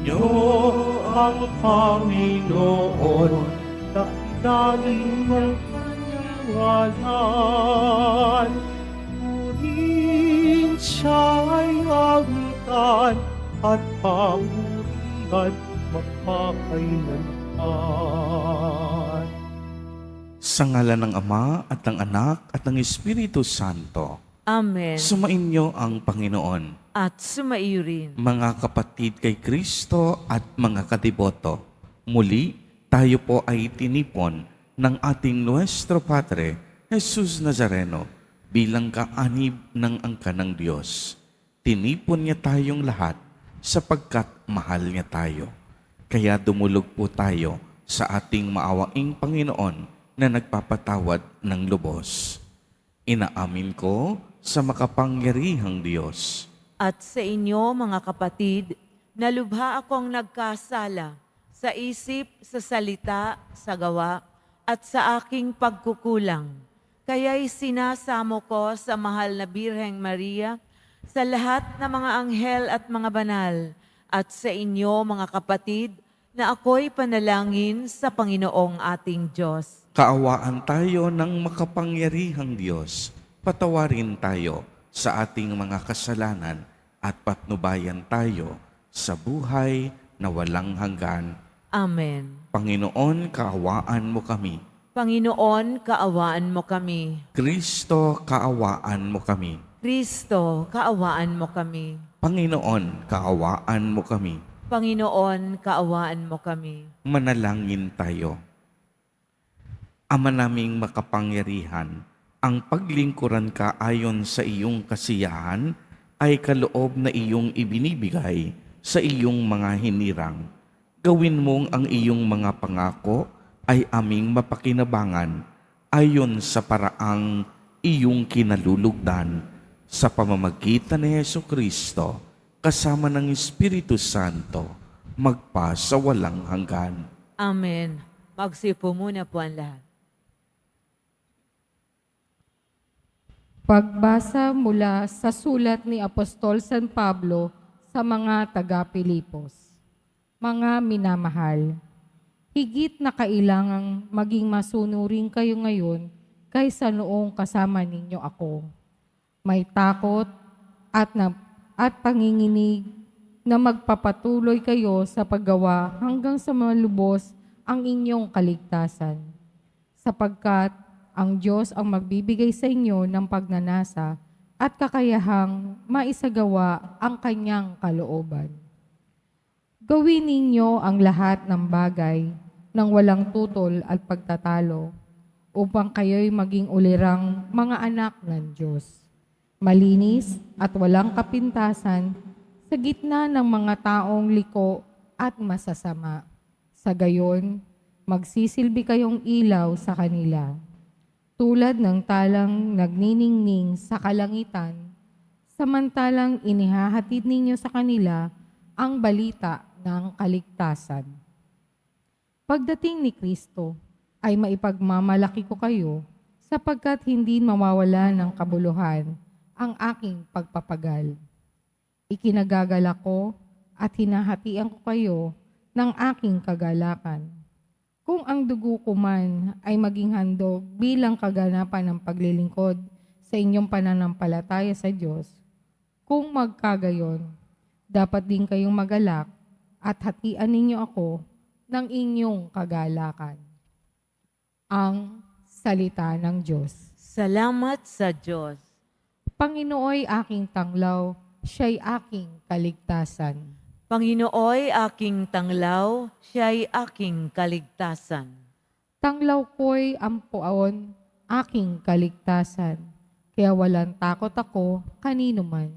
Sumainyo ang Panginoon, dakilain ng kanyang ngalan. Purihin siya'y awitan at pamurihan magpakailanman. Sa ngalan ng Ama at ng Anak at ng Espiritu Santo. Amen. Sumainyo ang Panginoon. At sumaiyo rin. Mga kapatid kay Kristo at mga kadiboto, muli tayo po ay tinipon ng ating Nuestro Padre, Jesus Nazareno, bilang kaanib ng angka ng Diyos. Tinipon niya tayong lahat sapagkat mahal niya tayo. Kaya dumulog po tayo sa ating maawaing Panginoon na nagpapatawad ng lubos. Inaamin ko sa makapangyarihang Diyos At sa inyo, mga kapatid, na lubha akong nagkasala sa isip, sa salita, sa gawa, at sa aking pagkukulang. Kaya'y sinasamo ko sa mahal na Birheng Maria, sa lahat ng mga anghel at mga banal, at sa inyo, mga kapatid, na ako'y panalangin sa Panginoong ating Diyos. Kaawaan tayo ng makapangyarihang Diyos. Patawarin tayo sa ating mga kasalanan at patnubayan tayo sa buhay na walang hanggan. Amen. Panginoon, kaawaan mo kami. Panginoon, kaawaan mo kami. Kristo, kaawaan mo kami. Kristo, kaawaan mo kami. Panginoon, kaawaan mo kami. Panginoon, kaawaan mo kami. Manalangin tayo. Ama naming makapangyarihan, ang paglingkuran ka ayon sa iyong kasiyahan ay kaloob na iyong ibinibigay sa iyong mga hinirang. Gawin mong ang iyong mga pangako ay aming mapakinabangan ayon sa paraang iyong kinalulugdan sa pamamagitan ni Jesucristo kasama ng Espiritu Santo magpa sa walang hanggan. Amen. Magsipo muna po ang lahat. Pagbasa mula sa sulat ni Apostol San Pablo sa mga taga-Pilipos. Mga minamahal, higit na kailangang maging masunurin kayo ngayon kaysa noong kasama ninyo ako. May takot at panginginig na magpapatuloy kayo sa paggawa hanggang sa malubos ang inyong kaligtasan. Sapagkat ang Diyos ang magbibigay sa inyo ng pagnanasa at kakayahang maisagawa ang kanyang kalooban. Gawin ninyo ang lahat ng bagay ng walang tutol at pagtatalo upang kayo'y maging ulirang mga anak ng Diyos. Malinis at walang kapintasan sa gitna ng mga taong liko at masasama. Sa gayon, magsisilbi kayong ilaw sa kanila. Tulad ng talang nagniningning sa kalangitan, samantalang inihahatid ninyo sa kanila ang balita ng kaligtasan. Pagdating ni Kristo ay maipagmamalaki ko kayo sapagkat hindi mawawala ng kabuluhan ang aking pagpapagal. Ikinagagalak ko at hinahatian ko kayo ng aking kagalakan. Kung ang dugo ko man ay maging handog bilang kaganapan ng paglilingkod sa inyong pananampalataya sa Diyos, kung magkagayon, dapat din kayong magalak at hatian ninyo ako ng inyong kagalakan. Ang salita ng Diyos. Salamat sa Diyos. Panginooy aking tanglaw, siya'y aking kaligtasan. Panginooy aking tanglaw, siya'y aking kaligtasan. Tanglaw ko'y ampuon, aking kaligtasan. Kaya walang takot ako kanino man.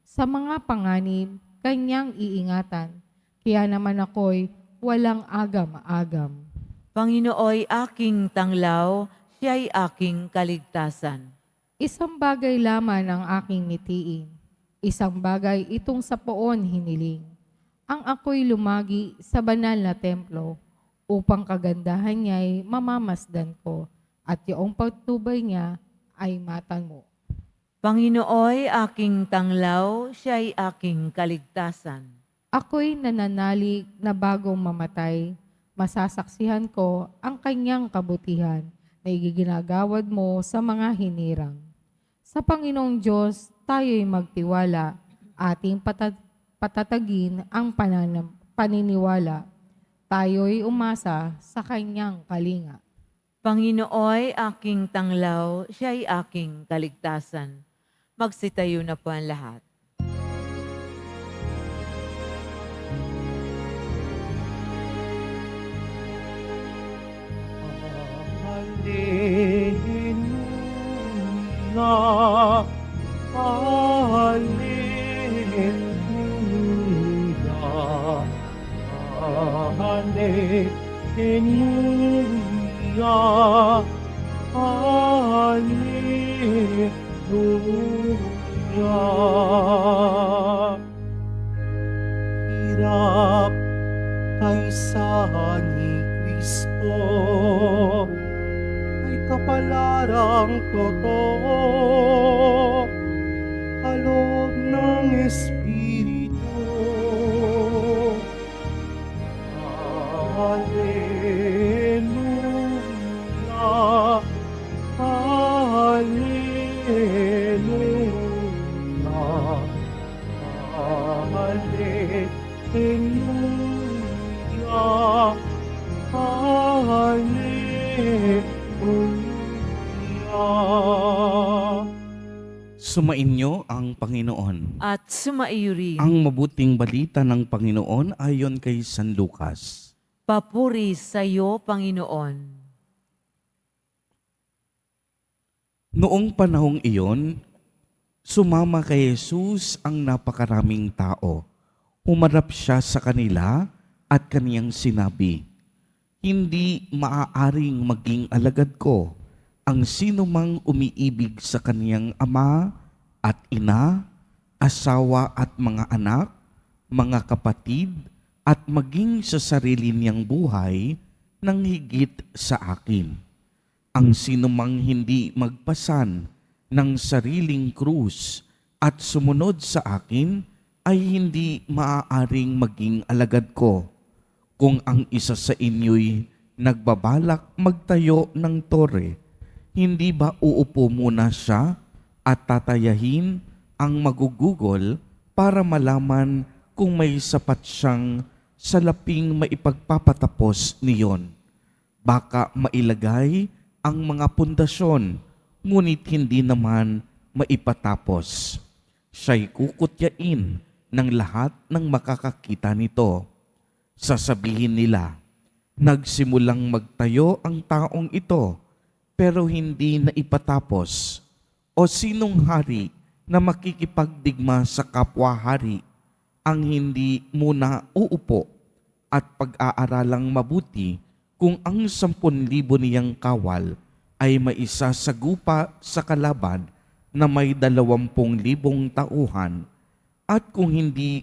Sa mga panganib, kanyang iingatan. Kaya naman ako'y walang agam-agam. Panginooy aking tanglaw, siya'y aking kaligtasan. Isang bagay lamang ang aking nitiin. Isang bagay itong sa poon hiniling. Ang ako'y lumagi sa banal na templo upang kagandahan niya'y mamamasdan ko at yung pagtubay niya ay matanmo. mo. Panginooy aking tanglaw, siya'y aking kaligtasan. Ako'y nananalig na bagong mamatay, masasaksihan ko ang kanyang kabutihan na igiginagawad mo sa mga hinirang. Sa Panginoong Diyos, tayo'y magtiwala, ating patatagin ang paniniwala. Tayo'y umasa sa kanyang kalinga. Panginooy aking tanglaw, siya'y aking kaligtasan. Magsitayo na po ang lahat. Alleluia, Alleluia, Alleluia, Alleluia. Hirap kaysa ni Kristo ay kapalarang totoo, kaloob ng Espiritu. Alleluia, Alleluia, Alleluia, Alleluia. Sumainyo ang Panginoon. At sumaiyo rin. Ang mabuting balita ng Panginoon ayon kay San Lucas. Papuri sa iyo, Panginoon. Noong panahong iyon, sumama kay Jesus ang napakaraming tao. Humarap siya sa kanila at kaniyang sinabi, "Hindi maaaring maging alagad ko ang sinumang umiibig sa kaniyang ama at ina, asawa at mga anak, mga kapatid, at maging sa sarili niyang buhay ng higit sa akin. Ang sinumang hindi magpasan ng sariling krus at sumunod sa akin ay hindi maaaring maging alagad ko. Kung ang isa sa inyo'y nagbabalak magtayo ng tore, hindi ba uupo muna siya at tatayahin ang magugugol para malaman kung may sapat siyang salaping maipagpapatapos niyon? Baka mailagay ang mga pundasyon, ngunit hindi naman maipatapos. Siya'y kukutyain ng lahat ng makakakita nito. Sasabihin nila, nagsimulang magtayo ang taong ito, pero hindi na ipatapos. O sinong hari na makikipagdigma sa kapwa-hari ang hindi muna uupo at pag-aaralang mabuti kung ang 10,000 niyang kawal ay maisasagupa sa kalaban na may 20,000 tauhan, at kung hindi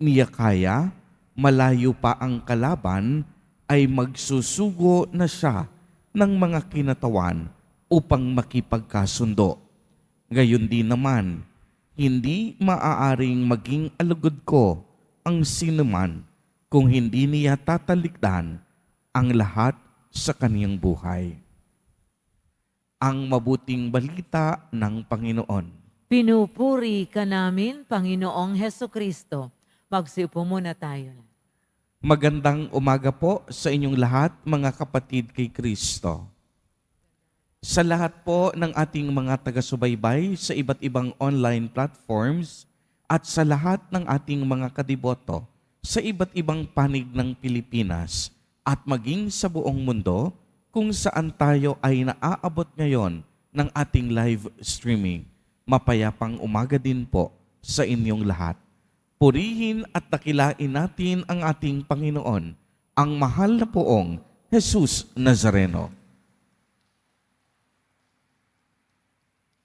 niya kaya, malayo pa ang kalaban, ay magsusugo na siya ng mga kinatawan upang makipagkasundo. Gayon din naman, hindi maaaring maging alugod ko ang sinuman kung hindi niya tatalikdan ang lahat sa kaniyang buhay. Ang mabuting balita ng Panginoon. Pinupuri ka namin, Panginoong Hesukristo. Magsiupo muna tayo. Magandang umaga po sa inyong lahat, mga kapatid kay Kristo. Sa lahat po ng ating mga taga-subaybay sa iba't ibang online platforms at sa lahat ng ating mga kadiboto sa iba't ibang panig ng Pilipinas at maging sa buong mundo kung saan tayo ay naaabot ngayon ng ating live streaming. Mapayapang umaga din po sa inyong lahat. Purihin at dakilain natin ang ating Panginoon, ang mahal na poong Jesus Nazareno.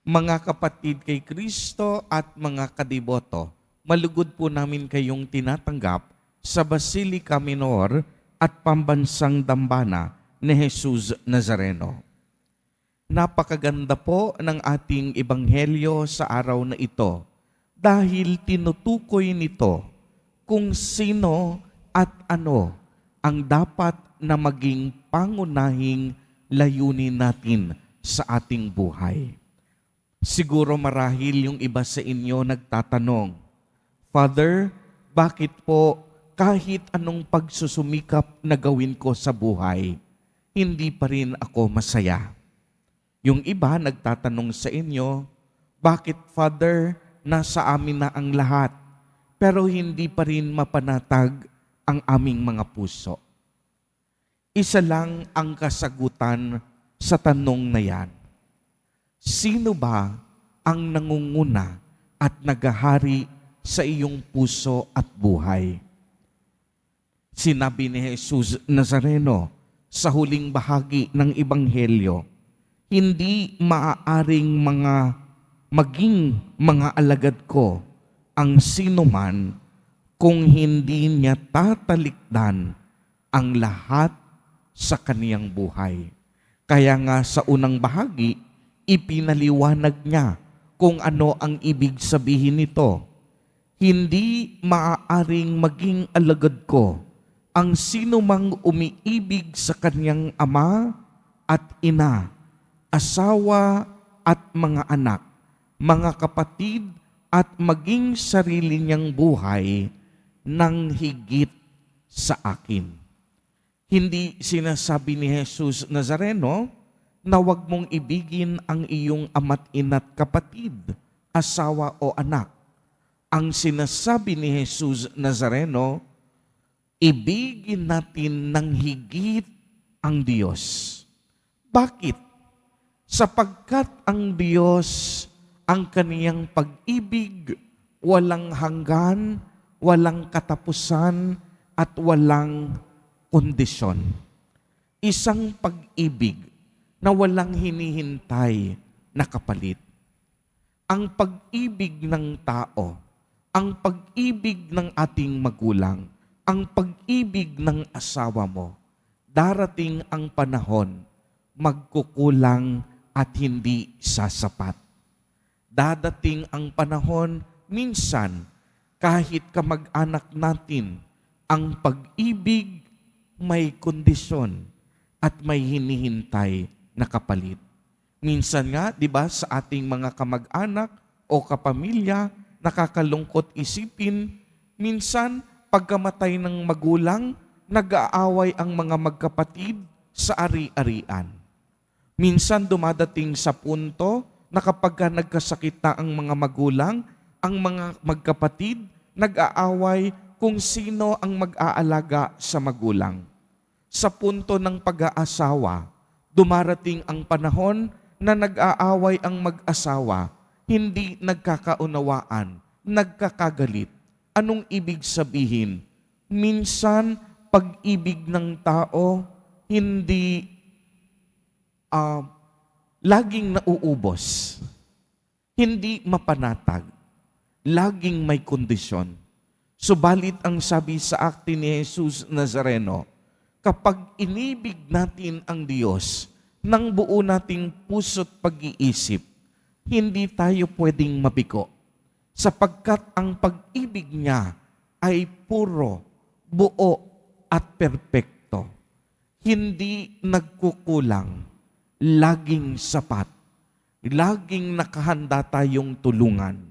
Mga kapatid kay Kristo at mga kadiboto, malugod po namin kayong tinatanggap sa Basilica Minor at Pambansang Dambana ni Jesus Nazareno. Napakaganda po ng ating ebanghelyo sa araw na ito dahil tinutukoy nito kung sino at ano ang dapat na maging pangunahing layunin natin sa ating buhay. Siguro marahil yung iba sa inyo nagtatanong, Father, bakit po kahit anong pagsusumikap na gawin ko sa buhay, hindi pa rin ako masaya? Yung iba nagtatanong sa inyo, bakit Father, nasa amin na ang lahat, pero hindi pa rin mapanatag ang aming mga puso? Isa lang ang kasagutan sa tanong na yan. Sino ba ang nangunguna at naghahari sa iyong puso at buhay? Sinabi ni Jesus Nazareno sa huling bahagi ng Ebanghelyo, hindi maaaring maging mga alagad ko ang sinuman kung hindi niya tatalikdan ang lahat sa kaniyang buhay. Kaya nga sa unang bahagi, ipinaliwanag niya kung ano ang ibig sabihin nito. Hindi maaaring maging alagad ko ang sinumang umiibig sa kaniyang ama at ina, asawa at mga anak, mga kapatid at maging sarili niyang buhay ng higit sa akin. Hindi sinasabi ni Jesus Nazareno na huwag mong ibigin ang iyong ama't ina't kapatid, asawa o anak. Ang sinasabi ni Jesus Nazareno, ibigin natin ng higit ang Diyos. Bakit? Sapagkat ang Diyos, ang kaniyang pag-ibig, walang hanggan, walang katapusan, at walang kondisyon. Isang pag-ibig na walang hinihintay na kapalit. Ang pag-ibig ng tao, ang pag-ibig ng ating magulang, ang pag-ibig ng asawa mo, darating ang panahon, magkukulang at hindi sasapat. Dadating ang panahon, minsan, kahit kamag-anak natin, ang pag-ibig may kondisyon at may hinihintay na kapalit. Minsan nga, di ba, sa ating mga kamag-anak o kapamilya, nakakalungkot isipin, minsan, pagkamatay ng magulang, nag-aaway ang mga magkapatid sa ari-arian. Minsan dumadating sa punto na kapag nagkasakit na ang mga magulang, ang mga magkapatid, nag-aaway kung sino ang mag-aalaga sa magulang. Sa punto ng pag-aasawa, dumarating ang panahon na nag-aaway ang mag-asawa, hindi nagkakaunawaan, nagkakagalit. Anong ibig sabihin? Minsan, pag-ibig ng tao, hindi laging nauubos. Hindi mapanatag. Laging may kondisyon. Subalit ang sabi sa akte ni Jesus Nazareno, kapag inibig natin ang Diyos ng buo nating puso't pag-iisip, hindi tayo pwedeng mabigo. Sapagkat ang pag-ibig niya ay puro, buo at perpekto. Hindi nagkukulang, laging sapat, laging nakahanda tayong tulungan.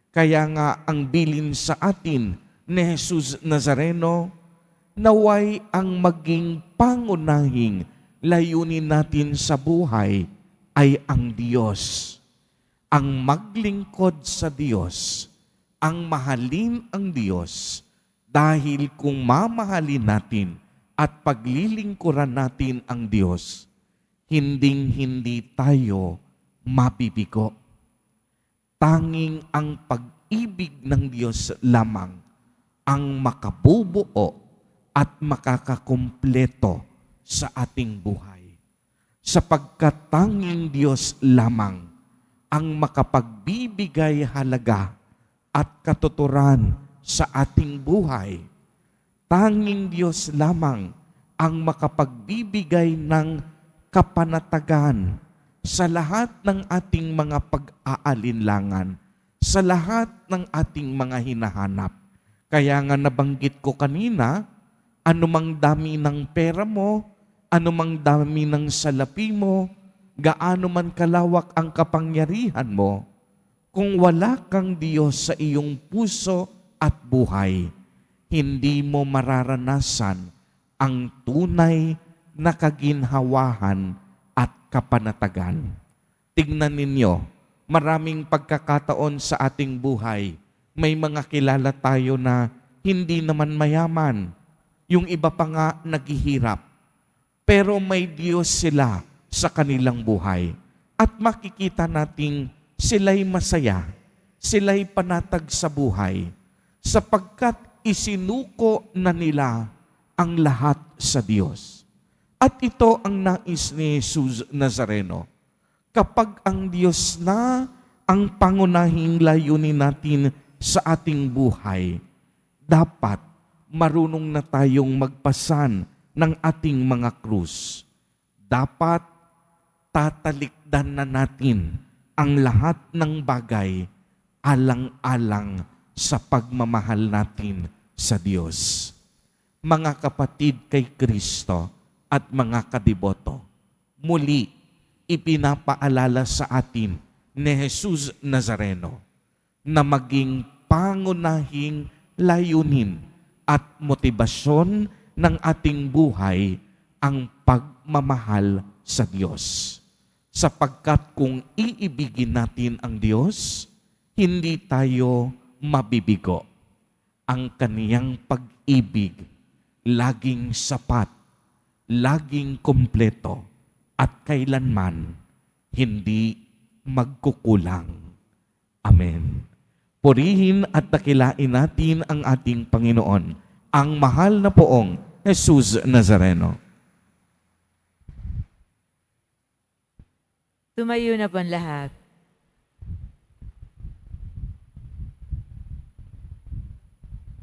Kaya nga ang bilin sa atin ni Jesus Nazareno, naway ang maging pangunahing layunin natin sa buhay ay ang Diyos. Ang maglingkod sa Diyos, ang mahalin ang Diyos, dahil kung mamahalin natin at paglilingkuran natin ang Diyos, hinding-hindi tayo mabibigo. Tanging ang pag-ibig ng Diyos lamang ang makabubuo at makakakumpleto sa ating buhay. Sapagkat tanging Diyos lamang ang makapagbibigay halaga at katuturan sa ating buhay. Tanging Diyos lamang ang makapagbibigay ng kapanatagan sa lahat ng ating mga pag-aalinlangan, sa lahat ng ating mga hinahanap. Kaya nga nabanggit ko kanina, anumang dami ng pera mo, anumang dami ng salapi mo, gaano man kalawak ang kapangyarihan mo, kung wala kang Diyos sa iyong puso at buhay, hindi mo mararanasan ang tunay na kaginhawahan at kapanatagan. Tingnan ninyo, maraming pagkakataon sa ating buhay, may mga kilala tayo na hindi naman mayaman. Yung iba pa nga naghihirap. Pero may Diyos sila sa kanilang buhay. At makikita nating sila'y masaya, sila'y panatag sa buhay, sapagkat isinuko na nila ang lahat sa Diyos. At ito ang nais ni Jesus Nazareno. Kapag ang Diyos na ang pangunahing layunin natin sa ating buhay, dapat marunong na tayong magpasan ng ating mga krus. Dapat tatalikdan na natin ang lahat ng bagay alang-alang sa pagmamahal natin sa Diyos. Mga kapatid kay Kristo at mga kadiboto, muli ipinapaalala sa atin ni Jesus Nazareno na maging pangunahing layunin at motibasyon ng ating buhay ang pagmamahal sa Diyos. Sapagkat kung iibigin natin ang Diyos, hindi tayo mabibigo. Ang kaniyang pag-ibig laging sapat, laging kumpleto, at kailanman hindi magkukulang. Amen. Purihin at dakilain natin ang ating Panginoon, ang mahal na poong Jesus Nazareno. Tumayo na po ang lahat.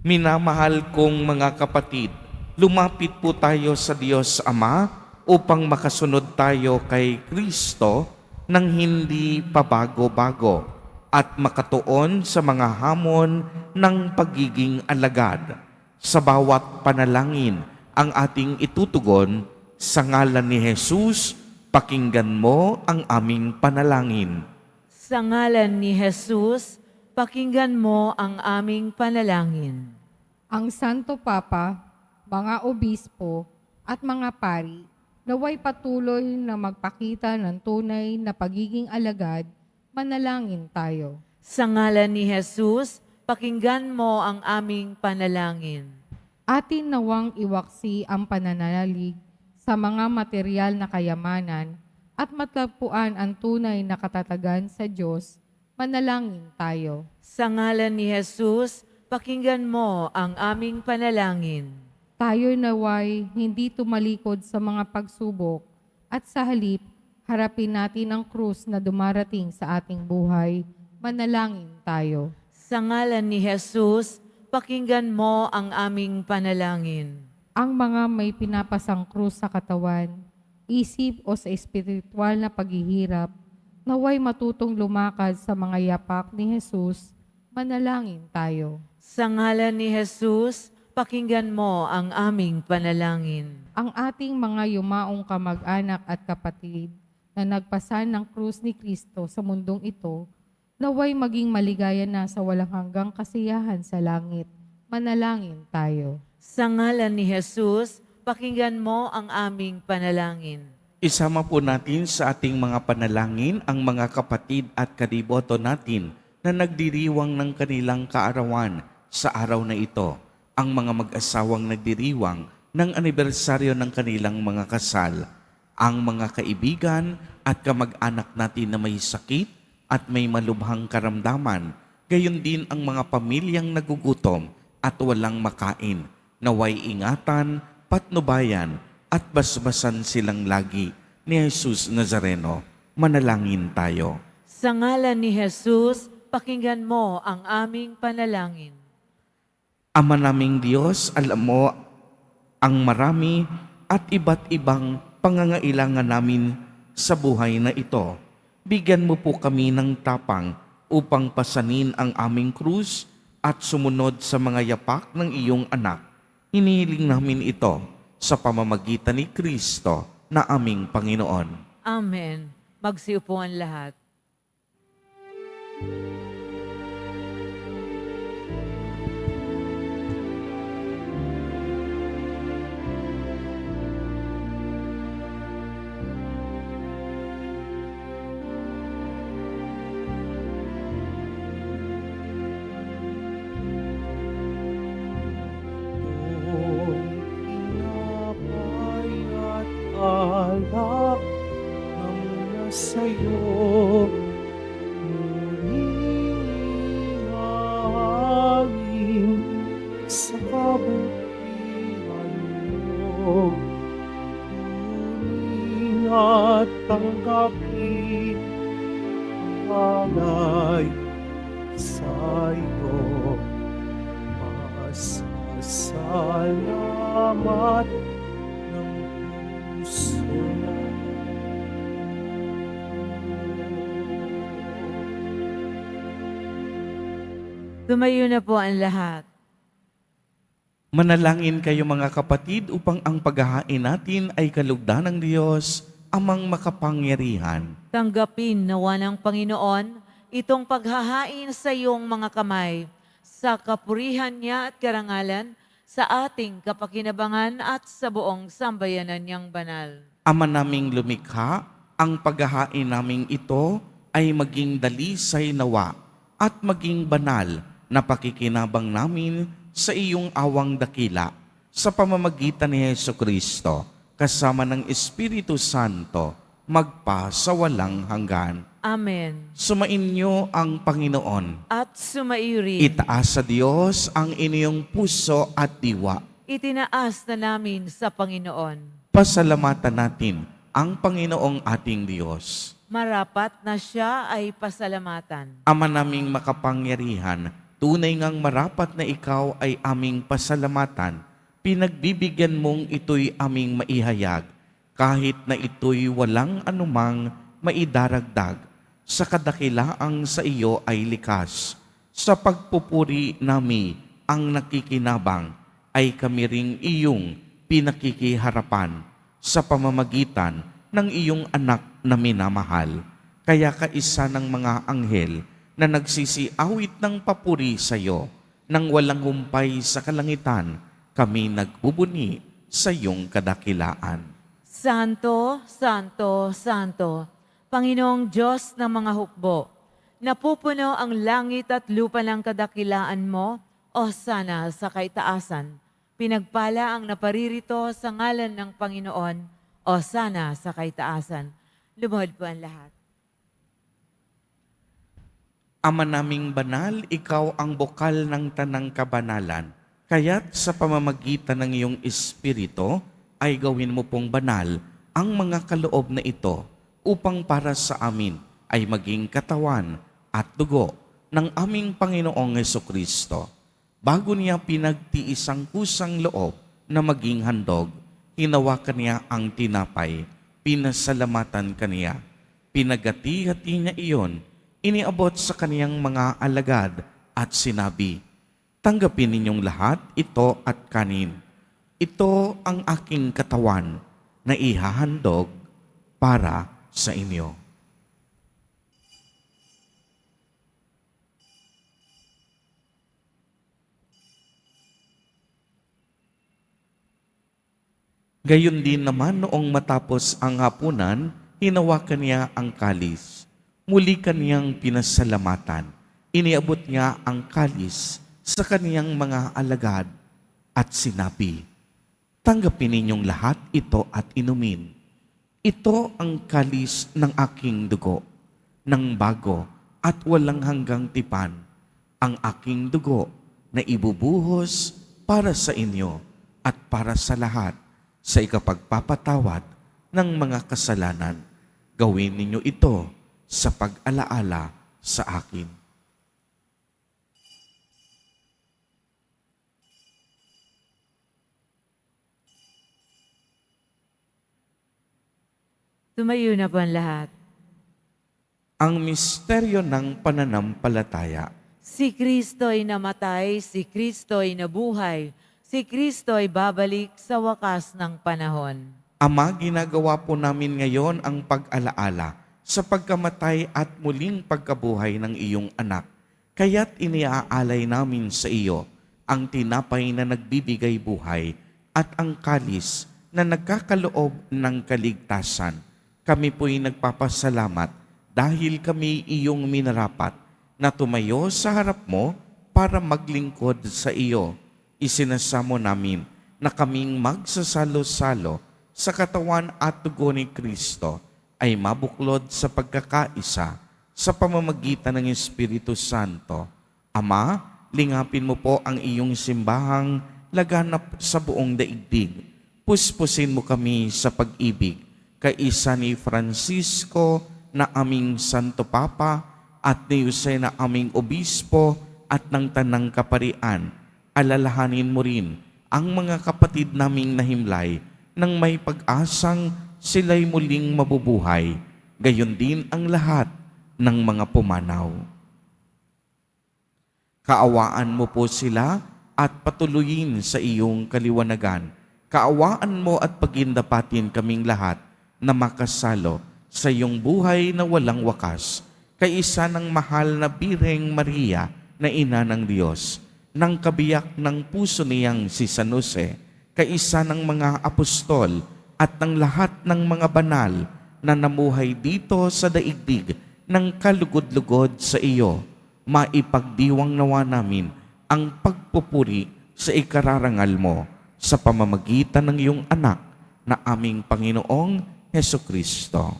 Minamahal kong mga kapatid, lumapit po tayo sa Diyos Ama upang makasunod tayo kay Kristo nang hindi pabago-bago at makatuon sa mga hamon ng pagiging alagad. Sa bawat panalangin ang ating itutugon, sa ngalan ni Jesus, pakinggan mo ang aming panalangin. Sa ngalan ni Jesus, pakinggan mo ang aming panalangin. Ang Santo Papa, mga obispo at mga pari, naway patuloy na magpakita ng tunay na pagiging alagad, manalangin tayo. Sa ngalan ni Jesus, pakinggan mo ang aming panalangin. Atin nawang iwaksi ang pananalalig sa mga material na kayamanan at matagpuan ang tunay na katatagan sa Diyos, manalangin tayo. Sa ngalan ni Jesus, pakinggan mo ang aming panalangin. Tayo naway hindi tumalikod sa mga pagsubok at sa halip, harapin natin ang krus na dumarating sa ating buhay, manalangin tayo. Sa ngalan ni Jesus, pakinggan mo ang aming panalangin. Ang mga may pinapasang krus sa katawan, isip o sa espiritual na paghihirap, naway matutong lumakad sa mga yapak ni Jesus, manalangin tayo. Sa ngalan ni Jesus, pakinggan mo ang aming panalangin. Ang ating mga yumaong kamag-anak at kapatid na nagpasan ng krus ni Kristo sa mundong ito, naway maging maligaya na sa walang hanggang kasiyahan sa langit. Manalangin tayo. Sa ngalan ni Jesus, pakinggan mo ang aming panalangin. Isama po natin sa ating mga panalangin ang mga kapatid at kadiboto natin na nagdiriwang ng kanilang kaarawan sa araw na ito. Ang mga mag-asawang nagdiriwang ng anibersaryo ng kanilang mga kasal, ang mga kaibigan at kamag-anak natin na may sakit at may malubhang karamdaman, gayon din ang mga pamilyang nagugutom at walang makain, naway ingatan, patnubayan at basbasan silang lagi ni Jesus Nazareno. Manalangin tayo. Sa ngalan ni Jesus, pakinggan mo ang aming panalangin. Ama naming Diyos, alam mo ang marami at iba't ibang pangangailangan namin sa buhay na ito. Bigyan mo po kami ng tapang upang pasanin ang aming krus at sumunod sa mga yapak ng iyong anak. Hinihiling namin ito sa pamamagitan ni Kristo na aming Panginoon. Amen. Magsiupo ang lahat. Kung tinapay at alak na mula sa'yo, muling hangin sa kabutihan mo. Kunin at tanggapin ang alay sa'yo. Masasalamat ng puso. Tumayo na po ang lahat. Manalangin kayo mga kapatid upang ang paghahain natin ay kalugdan ng Diyos, amang makapangyarihan. Tanggapin nawa ng Panginoon itong paghahain sa iyong mga kamay, sa kapurihan niya at karangalan, sa ating kapakinabangan at sa buong sambayanan niyang banal. Ama naming lumikha, ang paghahain naming ito ay maging dalisay nawa at maging banal na pakikinabang namin sa iyong awang dakila sa pamamagitan ni Jesucristo kasama ng Espiritu Santo magpa sa walang hanggan. Amen. Sumainyo ang Panginoon. At sumairi, Itaas sa Diyos ang inyong puso at diwa. itinaas na namin sa Panginoon. Pasalamatan natin ang Panginoong ating Diyos. Marapat na siya ay pasalamatan. Ama naming makapangyarihan, tunay ngang marapat na ikaw ay aming pasalamatan. Pinagbibigyan mong ito'y aming maihayag, kahit na ito'y walang anumang maidaragdag. Sa kadakilaang sa iyo ay likas. Sa pagpupuri nami ang nakikinabang, ay kami ring iyong pinakikiharapan sa pamamagitan ng iyong anak na minamahal. Kaya kaisa ng mga anghel na nagsisiawit ng papuri sa iyo, nang walang humpay sa kalangitan, kami nagbubuni sa iyong kadakilaan. Santo, Santo, Santo, Panginoong Diyos ng mga hukbo, napupuno ang langit at lupa ng kadakilaan mo, o sana sa kaitaasan. Pinagpala ang naparirito sa ngalan ng Panginoon, o sana sa kaitaasan. Lumuhod po ang lahat. Ama naming banal, ikaw ang bukal ng tanang kabanalan. Kaya't sa pamamagitan ng iyong Espiritu, ay gawin mo pong banal ang mga kaloob na ito upang para sa amin ay maging katawan at dugo ng aming Panginoong Jesucristo. Bago niya pinagtiis ang kusang loob na maging handog, hinawakan niya ang tinapay, pinasalamatan kaniya, pinagati-hati niya iyon, iniabot sa kaniyang mga alagad at sinabi, "Tanggapin ninyong lahat ito at kanin. Ito ang aking katawan na ihahandog para sa inyo." Gayon din naman noong matapos ang hapunan, hinawakan niya ang kalis. Muli kaniyang pinasalamatan. Iniabot niya ang kalis sa kaniyang mga alagad at sinabi, "Tanggapin ninyong lahat ito at inumin. Ito ang kalis ng aking dugo, ng bago at walang hanggang tipan, ang aking dugo na ibubuhos para sa inyo at para sa lahat sa ikapagpapatawad ng mga kasalanan. Gawin ninyo ito sa pag-alaala sa akin." Tumayo na po ang lahat. Ang misteryo ng pananampalataya. Si Kristo'y namatay, si Kristo'y nabuhay, si Kristo'y babalik sa wakas ng panahon. Ama, ginagawa po namin ngayon ang pag-alaala sa pagkamatay at muling pagkabuhay ng iyong anak. Kaya't iniaalay namin sa iyo ang tinapay na nagbibigay buhay at ang kalis na nagkakaloob ng kaligtasan. Kami po'y nagpapasalamat dahil kami iyong minarapat na tumayo sa harap mo para maglingkod sa iyo. Isinasamo namin na kaming magsasalo-salo sa katawan at dugo ni Kristo ay mabuklod sa pagkakaisa sa pamamagitan ng Espiritu Santo. Ama, lingapin mo po ang iyong simbahang laganap sa buong daigdig. Puspusin mo kami sa pag-ibig, kaisa ni Francisco na aming Santo Papa at ni Jose na aming Obispo at ng Tanang Kaparian. Alalahanin mo rin ang mga kapatid naming nahimlay nang may pag-asang sila'y muling mabubuhay, gayon din ang lahat ng mga pumanaw. Kaawaan mo po sila at patuloyin sa iyong kaliwanagan. Kaawaan mo at pagindapatin kaming lahat na makasalo sa iyong buhay na walang wakas, kaisa ng mahal na Birheng Maria na Ina ng Diyos, ng kabiyak ng puso niyang si San Jose, kaisa ng mga apostol at ng lahat ng mga banal na namuhay dito sa daigdig ng kalugod-lugod sa iyo, maipagdiwang nawa namin ang pagpupuri sa ikararangal mo sa pamamagitan ng iyong anak na aming Panginoong Hesukristo.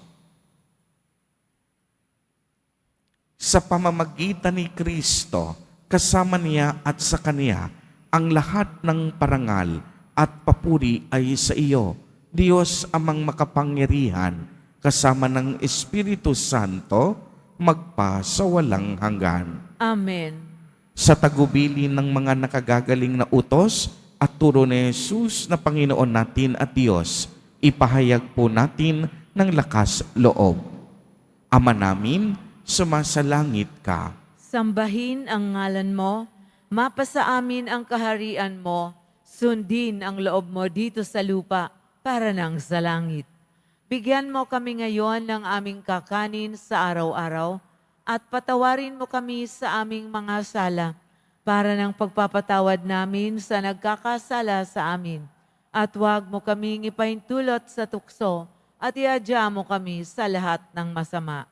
Sa pamamagitan ni Kristo, kasama niya at sa Kanya, ang lahat ng parangal at papuri ay sa iyo, Diyos amang makapangyarihan, kasama ng Espiritu Santo, magpa sa walang hanggan. Amen. Sa tagubili ng mga nakagagaling na utos at turo ni Jesus na Panginoon natin at Diyos, ipahayag po natin ng lakas loob. Ama namin, sumasalangit ka. Sambahin ang ngalan mo, mapasa amin ang kaharian mo, sundin ang loob mo dito sa lupa para nang sa langit. Bigyan mo kami ngayon ng aming kakanin sa araw-araw at patawarin mo kami sa aming mga sala para ng pagpapatawad namin sa nagkakasala sa amin. At huwag mo kaming ipaintulot sa tukso at iadya mo kami sa lahat ng masama.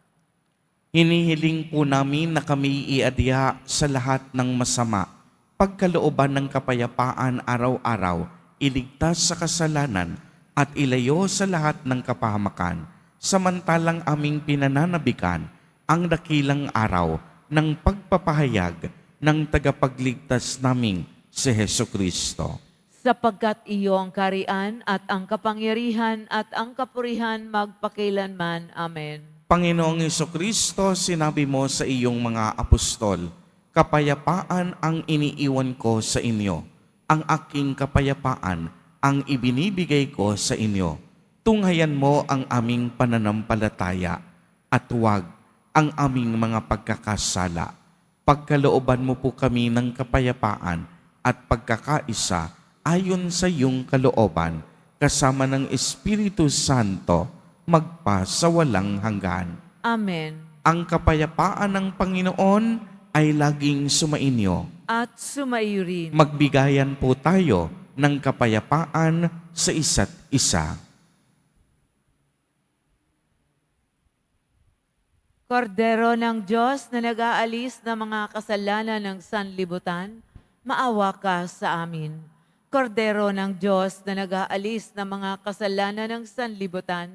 Hinihiling po namin na kami iadya sa lahat ng masama, pagkalooban ng kapayapaan araw-araw, iligtas sa kasalanan at ilayo sa lahat ng kapahamakan, samantalang aming pinananabikan ang dakilang araw ng pagpapahayag ng tagapagligtas naming si Hesukristo. Sapagkat iyo ang karian at ang kapangyarihan at ang kapurihan magpakilanman. Amen. Panginoong Hesukristo, sinabi mo sa iyong mga apostol, kapayapaan ang iniiwan ko sa inyo, ang aking kapayapaan ang ibinibigay ko sa inyo. Tunghayan mo ang aming pananampalataya at huwag ang aming mga pagkakasala. Pagkalooban mo po kami ng kapayapaan at pagkakaisa ayon sa iyong kalooban, kasama ng Espiritu Santo, magpa sa walang hanggan. Amen. Ang kapayapaan ng Panginoon ay laging sumainyo. At sumaiyo rin. Magbigayan po tayo ng kapayapaan sa isa't isa. Kordero ng Diyos na nag-aalis ng mga kasalanan ng sanlibutan, maawa ka sa amin. Kordero ng Diyos na nag-aalis ng mga kasalanan ng sanlibutan,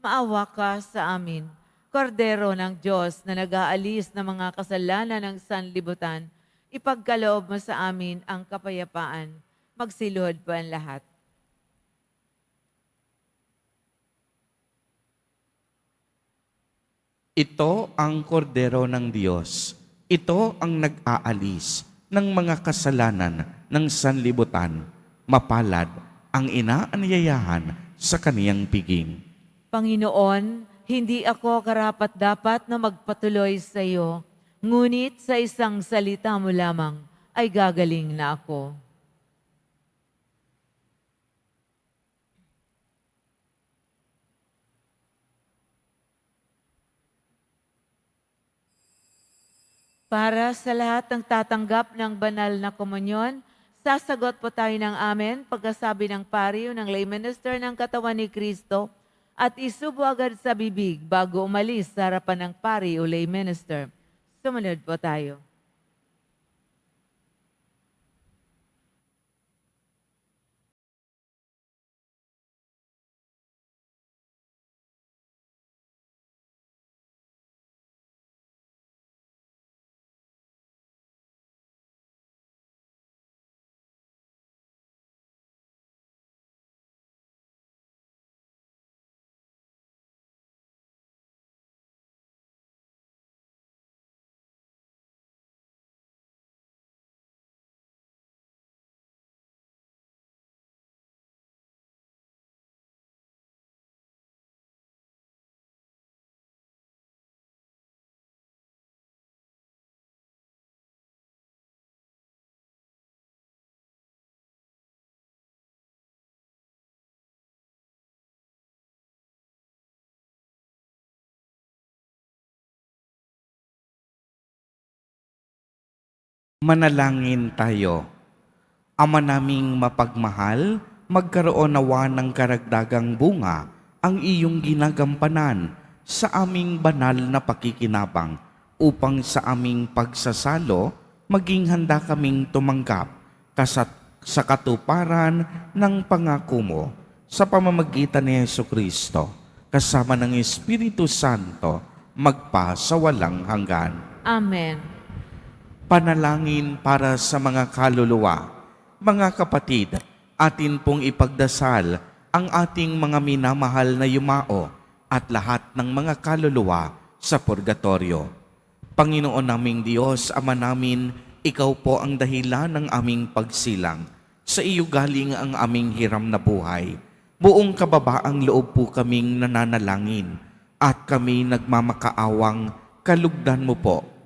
maawa ka sa amin. Kordero ng Diyos na nag-aalis ng mga kasalanan ng sanlibutan, ipagkaloob mo sa amin ang kapayapaan. Magsiluhod po ang lahat. Ito ang kordero ng Diyos. Ito ang nag-aalis ng mga kasalanan ng sanlibutan. Mapalad ang inaanyayahan sa kaniyang piging. Panginoon, hindi ako karapat-dapat na magpatuloy sa iyo, Ngunit sa isang salita mo lamang ay gagaling na ako. Para sa lahat ng tatanggap ng banal na komunyon, sasagot po tayo ng amen pagkasabi ng pari o ng lay minister ng katawan ni Kristo at isubo agad sa bibig bago umalis sa harapan ng pari o lay minister. Sumunod po tayo. Manalangin tayo. Ama naming mapagmahal, magkaroon nawa ng karagdagang bunga ang iyong ginagampanan sa aming banal na pakikinabang upang sa aming pagsasalo maging handa kaming tumanggap sa katuparan ng pangako mo sa pamamagitan ni Jesucristo kasama ng Espiritu Santo magpa sa walang hanggan. Amen. Panalangin para sa mga kaluluwa. Mga kapatid, atin pong ipagdasal ang ating mga minamahal na yumao at lahat ng mga kaluluwa sa purgatorio. Panginoon naming Diyos, Ama namin, Ikaw po ang dahilan ng aming pagsilang. Sa iyo galing ang aming hiram na buhay. Buong kababaang loob po kaming nananalangin at kami nagmamakaawang kalugdan mo po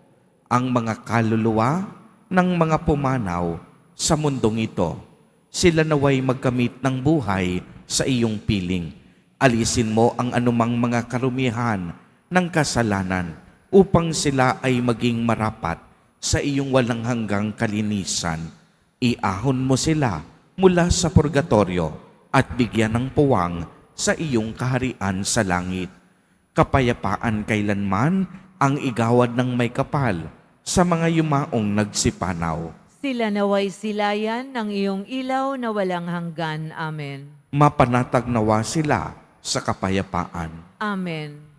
ang mga kaluluwa ng mga pumanaw sa mundong ito. Sila naway magkamit ng buhay sa iyong piling. Alisin mo ang anumang mga karumihan ng kasalanan upang sila ay maging marapat sa iyong walang hanggang kalinisan. Iahon mo sila mula sa purgatorio at bigyan ng puwang sa iyong kaharian sa langit. Kapayapaan kailanman ang igawad ng may kapal sa mga yumaong nagsipanaw. Sila naway silayan ng iyong ilaw na walang hanggan. Amen. Mapanatag nawa sila sa kapayapaan. Amen.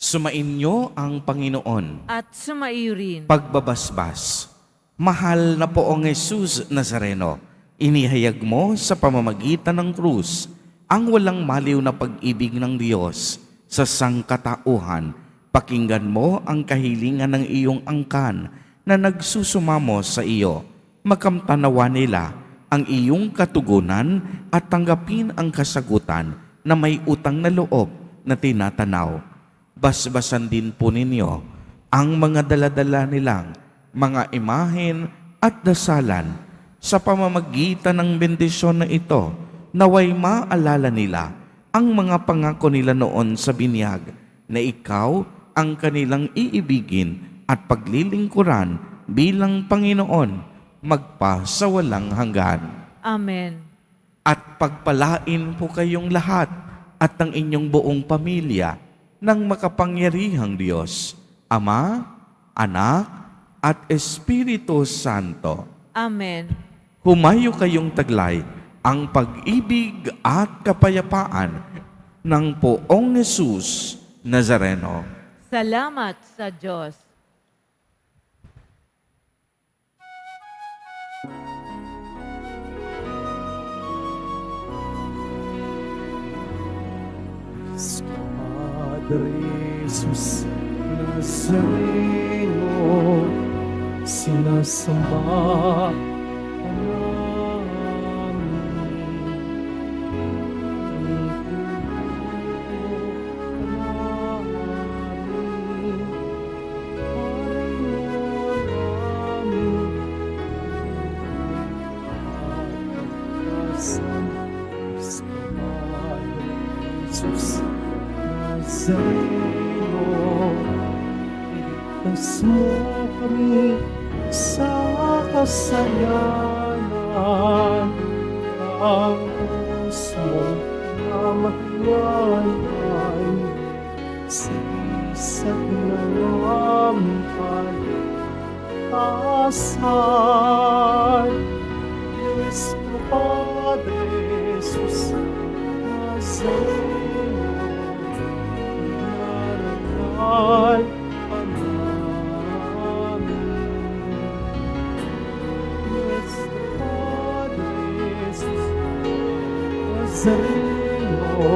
Sumainyo ang Panginoon. At sumaiyo rin. Pagbabasbas. Mahal na poong Jesus Nazareno, inihayag mo sa pamamagitan ng krus ang walang maliw na pag-ibig ng Diyos sa sangkatauhan. Pakinggan mo ang kahilingan ng iyong angkan na nagsusumamo sa iyo. Makamtanawa nila ang iyong katugunan at tanggapin ang kasagutan na may utang na loob na tinatanaw. Basbasan din po ninyo ang mga daladala nilang mga imahen at dasalan sa pamamagitan ng bendisyon na ito, naway maalala nila ang mga pangako nila noon sa binyag na ikaw ang kanilang iibigin at paglilingkuran bilang Panginoon magpa sa walang hanggan. Amen. At pagpalain po kayong lahat at ang inyong buong pamilya ng makapangyarihang Diyos, Ama, Anak, at Espiritu Santo. Amen. Humayo kayong taglay ang pag-ibig at kapayapaan ng poong Jesus Nazareno. Salamat sa Diyos. Padre Jesus Nazareno, sinasamba ka Jesus Nazareno, ligtas mo kami sa kasalanan. Ang puso na mahiwanan, sinisag ng aming kaligtasan. Cristo Padre Jesus Nazareno, inarangal ka namin. Cristo Padre Jesus Nazareno,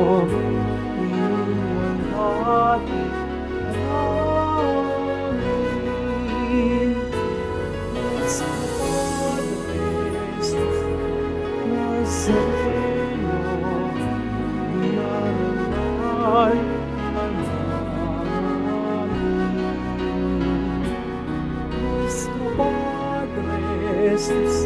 iniwalhati ka namin. Cristo Padre Jesus Nazareno, inarangal ka namin. Cristo Padre Jesus